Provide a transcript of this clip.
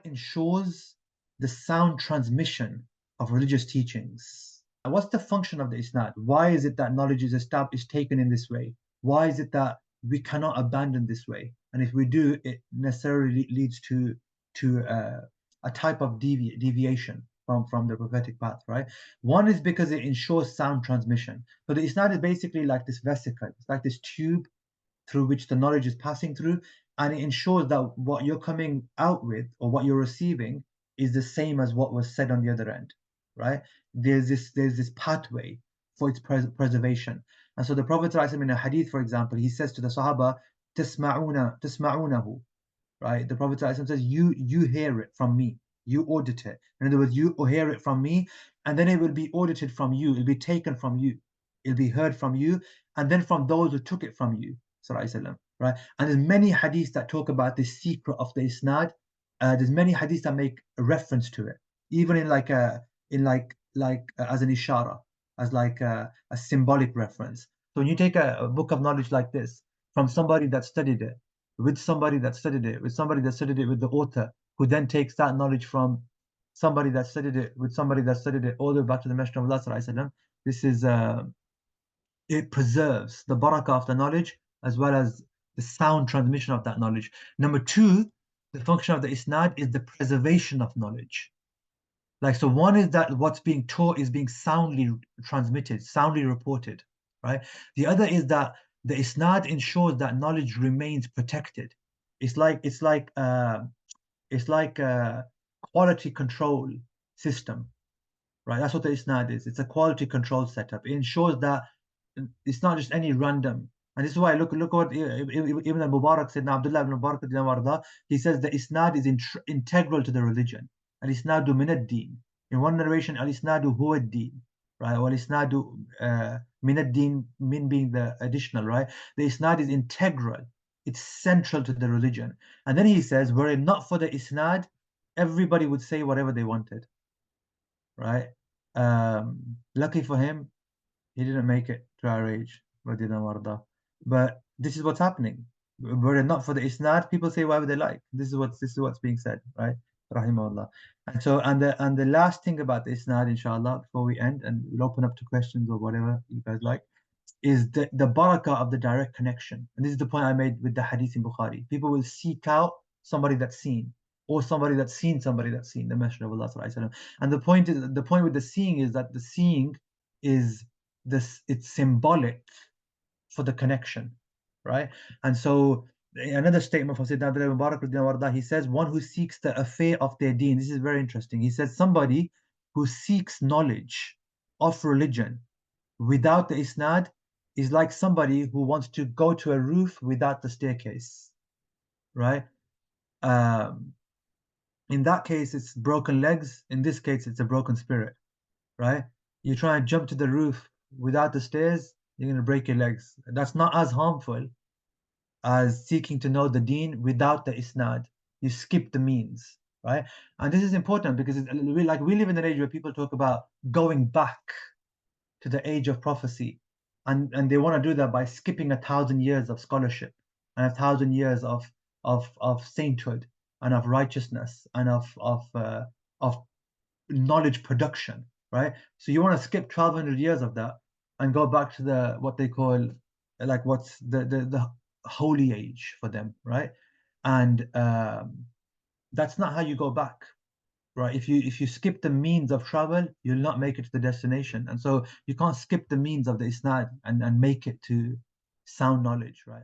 ensures the sound transmission of religious teachings. And what's the function of the isnad? Why is it that knowledge is established, taken in this way? Why is it that we cannot abandon this way? And if we do, it necessarily leads to a type of deviation from the prophetic path, right? One is because it ensures sound transmission. So the isnad is basically like this vesicle. It's like this tube through which the knowledge is passing through, and it ensures that what you're coming out with or what you're receiving is the same as what was said on the other end, right? There's this pathway for its preservation. And so the Prophet in a hadith, for example, he says to the Sahaba, "Tasma'unahu," right? The Prophet says, you hear it from me, you audit it. In other words, you hear it from me, and then it will be audited from you, it'll be taken from you, it'll be heard from you, and then from those who took it from you, right? And there's many hadiths that talk about the secret of the isnad. There's many hadiths that make a reference to it, even in like as an ishara, as like a symbolic reference. So when you take a book of knowledge like this from somebody that studied it, with somebody that studied it, with somebody that studied it with the author, who then takes that knowledge from somebody that studied it, with somebody that studied it, all the way back to the Messenger of Allah, this is it preserves the barakah of the knowledge as well as the sound transmission of that knowledge. Number two, the function of the isnad is the preservation of knowledge. Like, so one is that what's being taught is being soundly transmitted, soundly reported, right? The other is that the isnad ensures that knowledge remains protected. It's like a quality control system, right? That's what the isnad is. It's a quality control setup. It ensures that it's not just any random. And this is why look what Ibn al-Mubarak said. Now Abdullah ibn Mubarak, he says the isnad is integral to the religion. Al-isnadu min ad-din. In one narration, al-isnadu huwa ad-din, right? Or al-isnadu min ad-din, min being the additional, right? The isnad is integral. It's central to the religion. And then he says, were it not for the isnad, everybody would say whatever they wanted, right? Lucky for him, he didn't make it to our age, but this is what's happening. Were it not for the isnad, people say whatever they like. This is what's being said, right? Rahimahullah. And so and the last thing about the isnad, inshallah, before we end, and we'll open up to questions or whatever you guys like, is the barakah of the direct connection. And this is the point I made with the hadith in Bukhari. People will seek out somebody that's seen, or somebody that's seen the Messenger of Allah. And the point with the seeing is that the seeing is it's symbolic for the connection, right? And so another statement from Sayyidina Bilal Mubarak, he says, one who seeks the affair of their deen. This is very interesting. He says, somebody who seeks knowledge of religion without the isnad is like somebody who wants to go to a roof without the staircase, right? In that case, it's broken legs. In this case, it's a broken spirit, right? You try and jump to the roof without the stairs, you're going to break your legs. That's not as harmful as seeking to know the deen without the isnad. You skip the means, right? And this is important because we live in an age where people talk about going back to the age of prophecy, and they want to do that by skipping 1,000 years of scholarship and 1,000 years of sainthood and of righteousness and of knowledge production, right? So you want to skip 1,200 years of that and go back to what they call like what's the holy age for them, right? And that's not how you go back, right? If you skip the means of travel, you'll not make it to the destination. And so you can't skip the means of the isnad and make it to sound knowledge, right?